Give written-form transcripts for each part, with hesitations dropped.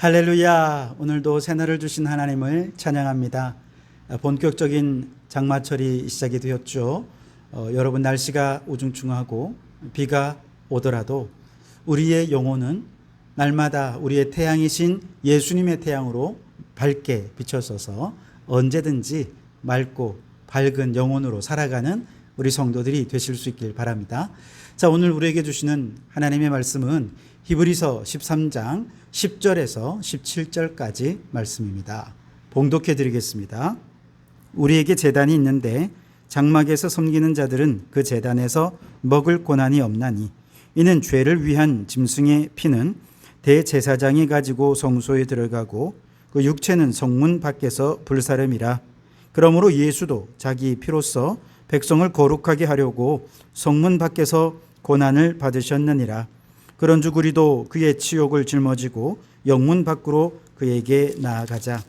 할렐루야. 오늘도 새날을 주신 하나님을 찬양합니다. 본격적인 장마철이 시작이 되었죠. 여러분, 날씨가 우중충하고 비가 오더라도 우리의 영혼은 날마다 우리의 태양이신 예수님의 태양으로 밝게 비춰서서 언제든지 맑고 밝은 영혼으로 살아가는 우리 성도들이 되실 수 있길 바랍니다. 자, 오늘 우리에게 주시는 하나님의 말씀은 히브리서 13장 10절에서 17절까지 말씀입니다. 봉독해 드리겠습니다. 우리에게 제단이 있는데 장막에서 섬기는 자들은 그 제단에서 먹을 고난이 없나니 이는 죄를 위한 짐승의 피는 대제사장이 가지고 성소에 들어가고 그 육체는 성문 밖에서 불사름이라. 그러므로 예수도 자기 피로써 백성을 거룩하게 하려고 성문 밖에서 고난을 받으셨느니라. 그런즉 우리도 그의 치욕을 짊어지고 영문 밖으로 그에게 나아가자.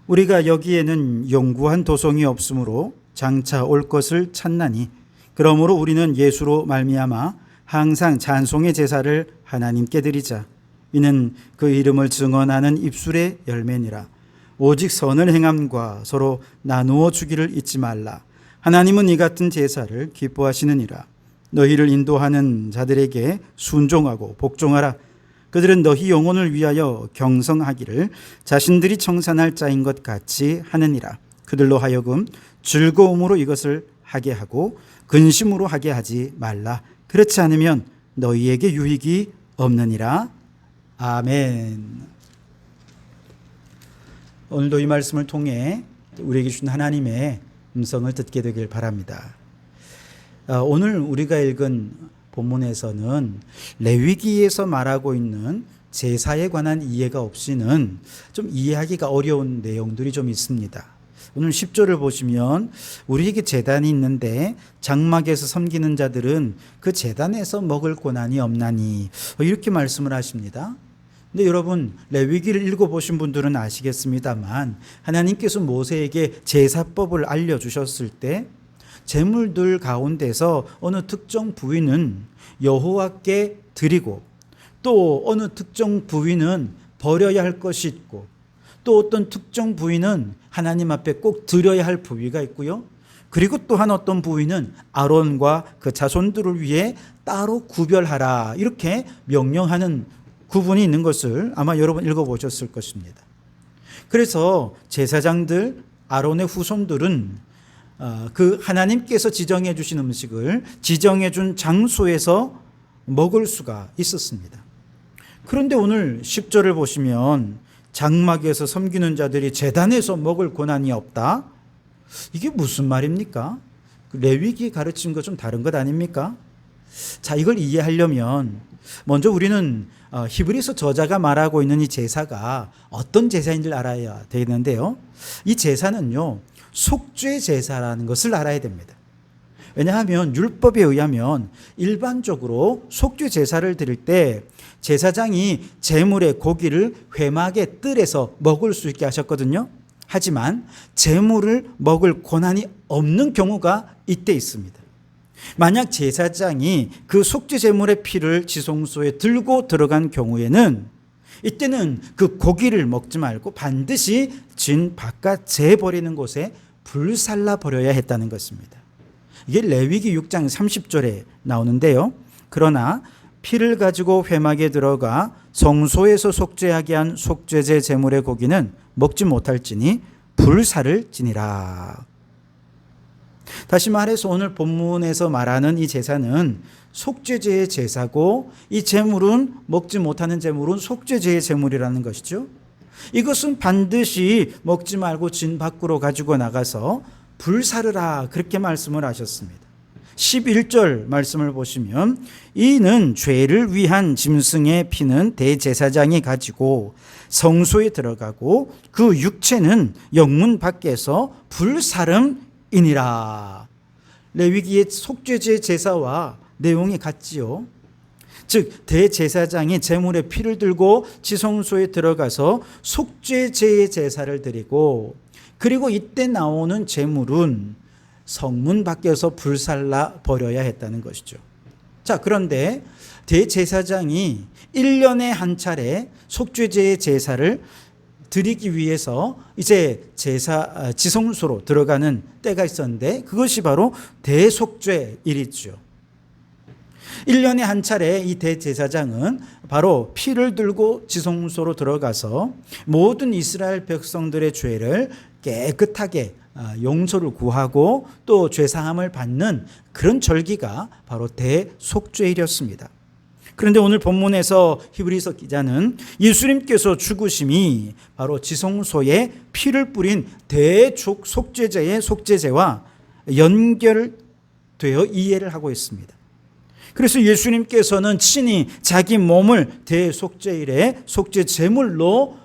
우리가 여기에는 영구한 도성이 없으므로 장차 올 것을 찾나니 그러므로 우리는 예수로 말미암아 항상 찬송의 제사를 하나님께 드리자. 이는 그 이름을 증언하는 입술의 열매니라. 오직 선을 행함과 서로 나누어 주기를 잊지 말라. 하나님은 이 같은 제사를 기뻐하시느니라. 너희를 인도하는 자들에게 순종하고 복종하라. 그들은 너희 영혼을 위하여 경성하기를 자신들이 청산할 자인 것 같이 하느니라. 그들로 하여금 즐거움으로 이것을 하게 하고 근심으로 하게 하지 말라. 그렇지 않으면 너희에게 유익이 없느니라. 아멘. 오늘도 이 말씀을 통해 우리에게 주신 하나님의 음성을 듣게 되길 바랍니다. 오늘 우리가 읽은 본문에서는 레위기에서 말하고 있는 제사에 관한 이해가 없이는 좀 이해하기가 어려운 내용들이 좀 있습니다. 오늘 10절을 보시면 우리에게 제단이 있는데 장막에서 섬기는 자들은 그 제단에서 먹을 고난이 없나니 이렇게 말씀을 하십니다. 근데 여러분, 레위기를 읽어보신 분들은 아시겠습니다만 하나님께서 모세에게 제사법을 알려주셨을 때 제물들 가운데서 어느 특정 부위는 여호와께 드리고 또 어느 특정 부위는 버려야 할 것이 있고 또 어떤 특정 부위는 하나님 앞에 꼭 드려야 할 부위가 있고요. 그리고 또한 어떤 부위는 아론과 그 자손들을 위해 따로 구별하라, 이렇게 명령하는 구분이 있는 것을 아마 여러분 읽어보셨을 것입니다. 그래서 제사장들, 아론의 후손들은 그 하나님께서 지정해 주신 음식을 지정해 준 장소에서 먹을 수가 있었습니다. 그런데 오늘 10절을 보시면 장막에서 섬기는 자들이 제단에서 먹을 고난이 없다? 이게 무슨 말입니까? 레위기 가르친 것 좀 다른 것 아닙니까? 자, 이걸 이해하려면 먼저 우리는 히브리서 저자가 말하고 있는 이 제사가 어떤 제사인지를 알아야 되는데요. 이 제사는요, 속죄 제사라는 것을 알아야 됩니다. 왜냐하면 율법에 의하면 일반적으로 속죄 제사를 드릴 때 제사장이 제물의 고기를 회막의 뜰에서 먹을 수 있게 하셨거든요. 하지만 제물을 먹을 권한이 없는 경우가 이때 있습니다. 만약 제사장이 그 속죄 제물의 피를 지성소에 들고 들어간 경우에는 이때는 그 고기를 먹지 말고 반드시 진 바깥 재버리는 곳에 불살라 버려야 했다는 것입니다. 이게 레위기 6장 30절에 나오는데요. 그러나 피를 가지고 회막에 들어가 성소에서 속죄하게 한 속죄제 제물의 고기는 먹지 못할지니 불살을 지니라. 다시 말해서 오늘 본문에서 말하는 이 제사는 속죄제의 제사고 이 제물은 먹지 못하는 제물은 속죄제의 제물이라는 것이죠. 이것은 반드시 먹지 말고 진 밖으로 가지고 나가서 불사르라, 그렇게 말씀을 하셨습니다. 11절 말씀을 보시면 이는 죄를 위한 짐승의 피는 대제사장이 가지고 성소에 들어가고 그 육체는 영문 밖에서 불사름이니라. 레위기의 속죄제 제사와 내용이 같지요. 즉 대제사장이 제물의 피를 들고 지성소에 들어가서 속죄제의 제사를 드리고 그리고 이때 나오는 제물은 성문 밖에서 불살라 버려야 했다는 것이죠. 자, 그런데 대제사장이 1년에 한 차례 속죄제의 제사를 드리기 위해서 이제 지성소로 들어가는 때가 있었는데 그것이 바로 대속죄일이죠. 1년에 한 차례 이 대제사장은 바로 피를 들고 지성소로 들어가서 모든 이스라엘 백성들의 죄를 깨끗하게 용서를 구하고 또 죄사함을 받는 그런 절기가 바로 대속죄일이었습니다. 그런데 오늘 본문에서 히브리서 기자는 예수님께서 죽으심이 바로 지성소에 피를 뿌린 대속죄제의 속죄제와 연결되어 이해를 하고 있습니다. 그래서 예수님께서는 친히 자기 몸을 대속죄일의 속죄 제물로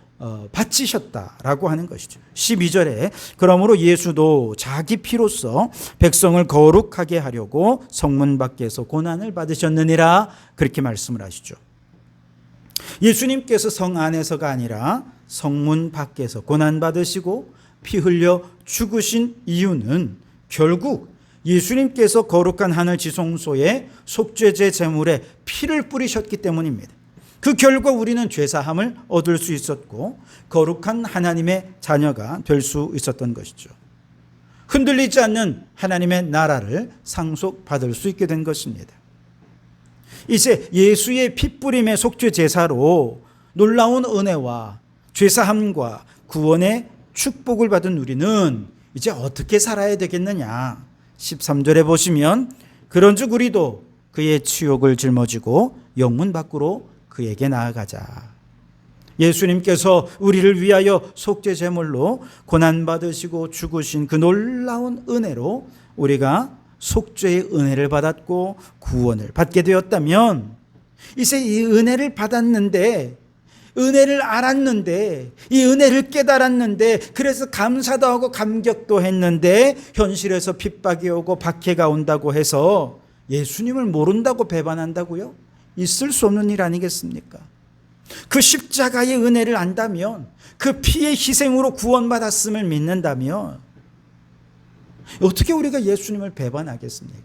바치셨다라고 하는 것이죠. 12절에 그러므로 예수도 자기 피로써 백성을 거룩하게 하려고 성문 밖에서 고난을 받으셨느니라 그렇게 말씀을 하시죠. 예수님께서 성 안에서가 아니라 성문 밖에서 고난 받으시고 피 흘려 죽으신 이유는 결국 예수님께서 거룩한 하늘 지성소에 속죄제 제물에 피를 뿌리셨기 때문입니다. 그 결과 우리는 죄사함을 얻을 수 있었고 거룩한 하나님의 자녀가 될 수 있었던 것이죠. 흔들리지 않는 하나님의 나라를 상속받을 수 있게 된 것입니다. 이제 예수의 피뿌림의 속죄 제사로 놀라운 은혜와 죄사함과 구원의 축복을 받은 우리는 이제 어떻게 살아야 되겠느냐. 13절에 보시면 그런즉 우리도 그의 치욕을 짊어지고 영문 밖으로 그에게 나아가자. 예수님께서 우리를 위하여 속죄 제물로 고난받으시고 죽으신 그 놀라운 은혜로 우리가 속죄의 은혜를 받았고 구원을 받게 되었다면 이제 이 은혜를 받았는데 은혜를 알았는데 이 은혜를 깨달았는데 그래서 감사도 하고 감격도 했는데 현실에서 핍박이 오고 박해가 온다고 해서 예수님을 모른다고 배반한다고요? 있을 수 없는 일 아니겠습니까? 그 십자가의 은혜를 안다면 그 피의 희생으로 구원받았음을 믿는다면 어떻게 우리가 예수님을 배반하겠습니까?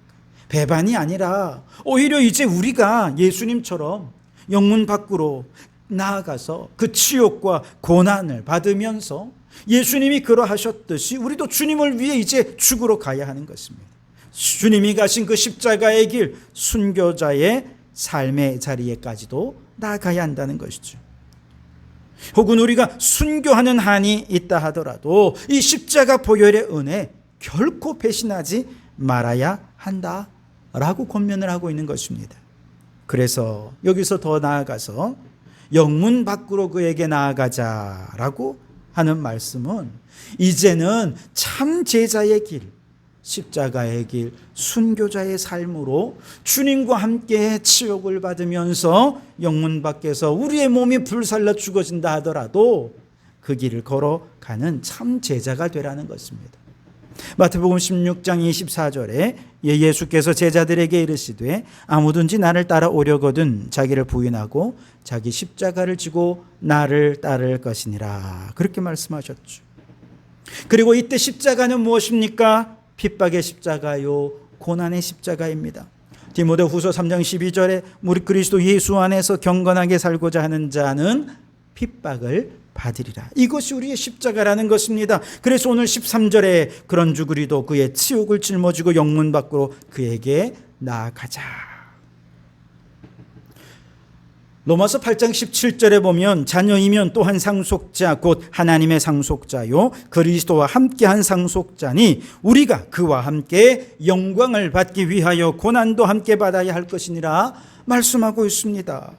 배반이 아니라 오히려 이제 우리가 예수님처럼 영문 밖으로 나아가서 그 치욕과 고난을 받으면서 예수님이 그러하셨듯이 우리도 주님을 위해 이제 죽으러 가야 하는 것입니다. 주님이 가신 그 십자가의 길, 순교자의 삶의 자리에까지도 나아가야 한다는 것이죠. 혹은 우리가 순교하는 한이 있다 하더라도 이 십자가 보혈의 은혜 결코 배신하지 말아야 한다라고 권면을 하고 있는 것입니다. 그래서 여기서 더 나아가서 영문 밖으로 그에게 나아가자라고 하는 말씀은 이제는 참 제자의 길, 십자가의 길, 순교자의 삶으로 주님과 함께 치욕을 받으면서 영문 밖에서 우리의 몸이 불살라 죽어진다 하더라도 그 길을 걸어가는 참 제자가 되라는 것입니다. 마태복음 16장 24절에 예수께서 제자들에게 이르시되 아무든지 나를 따라오려거든 자기를 부인하고 자기 십자가를 지고 나를 따를 것이니라 그렇게 말씀하셨죠. 그리고 이때 십자가는 무엇입니까? 핍박의 십자가요 고난의 십자가입니다. 디모데후서 3장 12절에 우리 그리스도 예수 안에서 경건하게 살고자 하는 자는 핍박을 받으리라. 이것이 우리의 십자가라는 것입니다. 그래서 오늘 13절에 그런즉 우리도 그의 치욕을 짊어지고 영문 밖으로 그에게 나아가자. 로마서 8장 17절에 보면 자녀이면 또한 상속자 곧 하나님의 상속자요 그리스도와 함께한 상속자니 우리가 그와 함께 영광을 받기 위하여 고난도 함께 받아야 할 것이니라 말씀하고 있습니다.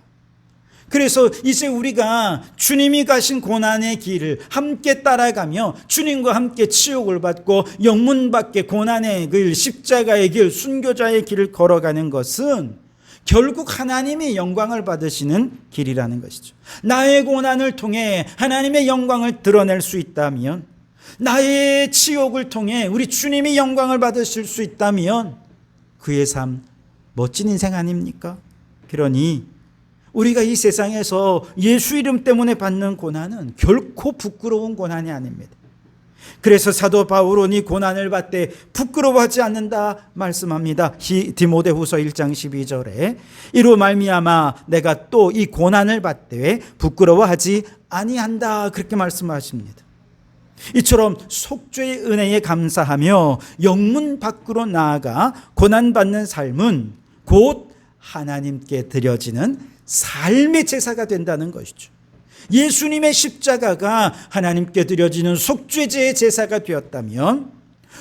그래서 이제 우리가 주님이 가신 고난의 길을 함께 따라가며 주님과 함께 치욕을 받고 영문 밖에 고난의 길, 십자가의 길, 순교자의 길을 걸어가는 것은 결국 하나님이 영광을 받으시는 길이라는 것이죠. 나의 고난을 통해 하나님의 영광을 드러낼 수 있다면, 나의 치욕을 통해 우리 주님이 영광을 받으실 수 있다면 그의 삶 멋진 인생 아닙니까? 그러니 우리가 이 세상에서 예수 이름 때문에 받는 고난은 결코 부끄러운 고난이 아닙니다. 그래서 사도 바울은 이 고난을 받되 부끄러워하지 않는다 말씀합니다. 디모데후서 1장 12절에 이로 말미암아 내가 또 이 고난을 받되 부끄러워하지 아니한다 그렇게 말씀하십니다. 이처럼 속죄의 은혜에 감사하며 영문 밖으로 나아가 고난받는 삶은 곧 하나님께 드려지는 삶의 제사가 된다는 것이죠. 예수님의 십자가가 하나님께 드려지는 속죄제의 제사가 되었다면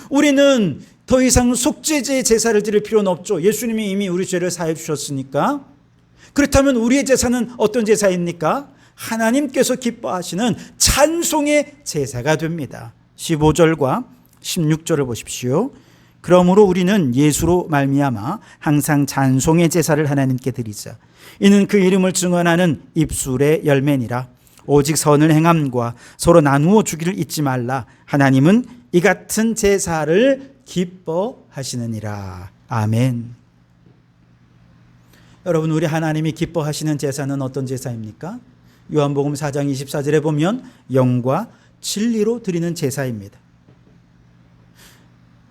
우리는 더 이상 속죄제의 제사를 드릴 필요는 없죠. 예수님이 이미 우리 죄를 사해 주셨으니까. 그렇다면 우리의 제사는 어떤 제사입니까? 하나님께서 기뻐하시는 찬송의 제사가 됩니다. 15절과 16절을 보십시오. 그러므로 우리는 예수로 말미암아 항상 찬송의 제사를 하나님께 드리자. 이는 그 이름을 증언하는 입술의 열매니라. 오직 선을 행함과 서로 나누어 주기를 잊지 말라. 하나님은 이 같은 제사를 기뻐하시느니라. 아멘. 여러분, 우리 하나님이 기뻐하시는 제사는 어떤 제사입니까? 요한복음 4장 24절에 보면 영과 진리로 드리는 제사입니다.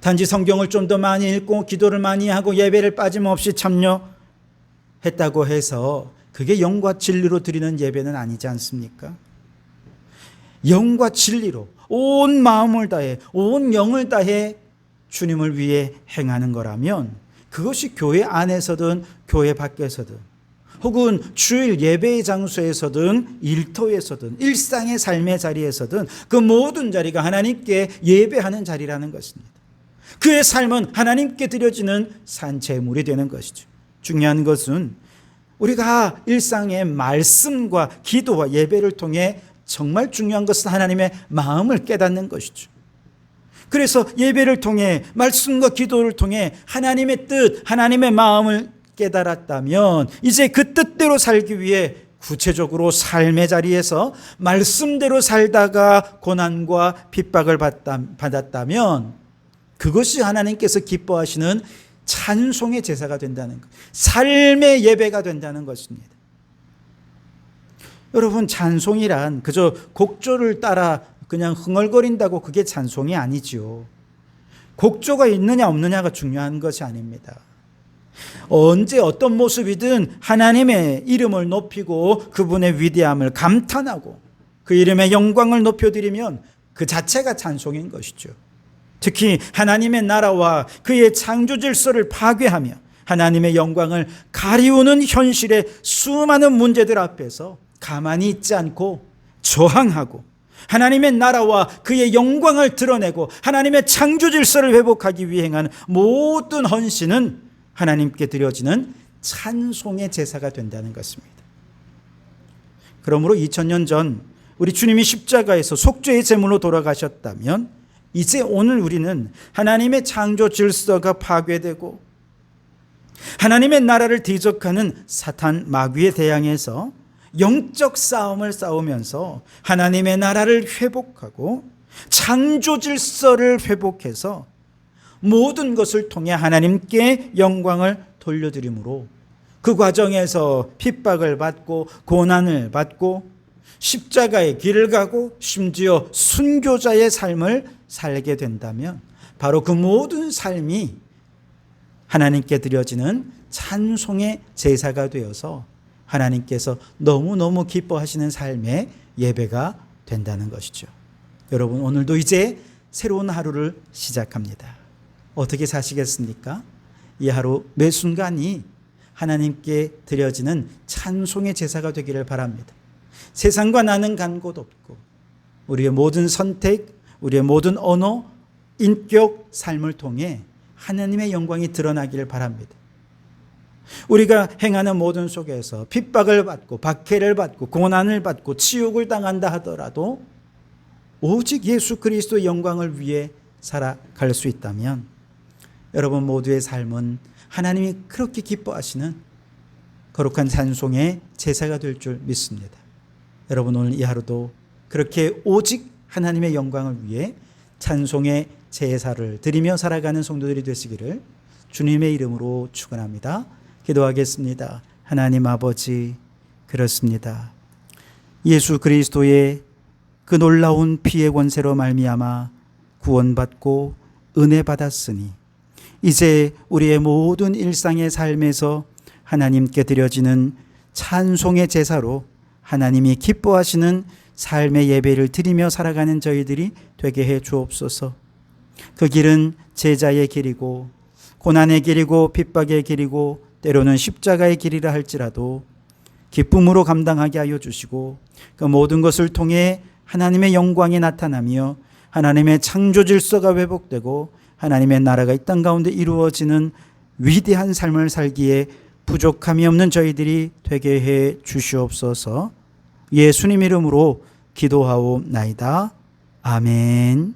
단지 성경을 좀 더 많이 읽고 기도를 많이 하고 예배를 빠짐없이 참여했다고 해서 그게 영과 진리로 드리는 예배는 아니지 않습니까? 영과 진리로 온 마음을 다해 온 영을 다해 주님을 위해 행하는 거라면 그것이 교회 안에서든 교회 밖에서든 혹은 주일 예배의 장소에서든 일터에서든 일상의 삶의 자리에서든 그 모든 자리가 하나님께 예배하는 자리라는 것입니다. 그의 삶은 하나님께 드려지는 산제물이 되는 것이죠. 중요한 것은 우리가 일상의 말씀과 기도와 예배를 통해 정말 중요한 것은 하나님의 마음을 깨닫는 것이죠. 그래서 예배를 통해 말씀과 기도를 통해 하나님의 뜻, 하나님의 마음을 깨달았다면 이제 그 뜻대로 살기 위해 구체적으로 삶의 자리에서 말씀대로 살다가 고난과 핍박을 받았다면 그것이 하나님께서 기뻐하시는 찬송의 제사가 된다는 것, 삶의 예배가 된다는 것입니다. 여러분, 찬송이란 그저 곡조를 따라 그냥 흥얼거린다고 그게 찬송이 아니죠. 곡조가 있느냐 없느냐가 중요한 것이 아닙니다. 언제 어떤 모습이든 하나님의 이름을 높이고 그분의 위대함을 감탄하고 그 이름의 영광을 높여드리면 그 자체가 찬송인 것이죠. 특히 하나님의 나라와 그의 창조 질서를 파괴하며 하나님의 영광을 가리우는 현실의 수많은 문제들 앞에서 가만히 있지 않고 저항하고 하나님의 나라와 그의 영광을 드러내고 하나님의 창조 질서를 회복하기 위해 행하는 모든 헌신은 하나님께 드려지는 찬송의 제사가 된다는 것입니다. 그러므로 2000년 전 우리 주님이 십자가에서 속죄의 제물로 돌아가셨다면 이제 오늘 우리는 하나님의 창조 질서가 파괴되고 하나님의 나라를 대적하는 사탄 마귀에 대항해서 영적 싸움을 싸우면서 하나님의 나라를 회복하고 창조 질서를 회복해서 모든 것을 통해 하나님께 영광을 돌려드림으로 그 과정에서 핍박을 받고 고난을 받고 십자가의 길을 가고 심지어 순교자의 삶을 살게 된다면 바로 그 모든 삶이 하나님께 드려지는 찬송의 제사가 되어서 하나님께서 너무너무 기뻐하시는 삶의 예배가 된다는 것이죠. 여러분, 오늘도 이제 새로운 하루를 시작합니다. 어떻게 사시겠습니까? 이 하루 매 순간이 하나님께 드려지는 찬송의 제사가 되기를 바랍니다. 세상과 나는 간 곳 없고 우리의 모든 선택, 우리의 모든 언어, 인격, 삶을 통해 하나님의 영광이 드러나기를 바랍니다. 우리가 행하는 모든 속에서 핍박을 받고 박해를 받고 고난을 받고 치욕을 당한다 하더라도 오직 예수 그리스도의 영광을 위해 살아갈 수 있다면 여러분 모두의 삶은 하나님이 그렇게 기뻐하시는 거룩한 찬송의 제사가 될 줄 믿습니다. 여러분, 오늘 이 하루도 그렇게 오직 하나님의 영광을 위해 찬송의 제사를 드리며 살아가는 성도들이 되시기를 주님의 이름으로 축원합니다. 기도하겠습니다. 하나님 아버지, 그렇습니다. 예수 그리스도의 그 놀라운 피의 권세로 말미암아 구원받고 은혜 받았으니 이제 우리의 모든 일상의 삶에서 하나님께 드려지는 찬송의 제사로 하나님이 기뻐하시는 삶의 예배를 드리며 살아가는 저희들이 되게 해 주옵소서. 그 길은 제자의 길이고 고난의 길이고 핍박의 길이고 때로는 십자가의 길이라 할지라도 기쁨으로 감당하게 하여 주시고 그 모든 것을 통해 하나님의 영광이 나타나며 하나님의 창조 질서가 회복되고 하나님의 나라가 이 땅 가운데 이루어지는 위대한 삶을 살기에 부족함이 없는 저희들이 되게 해 주시옵소서. 예수님 이름으로 기도하옵나이다. 아멘.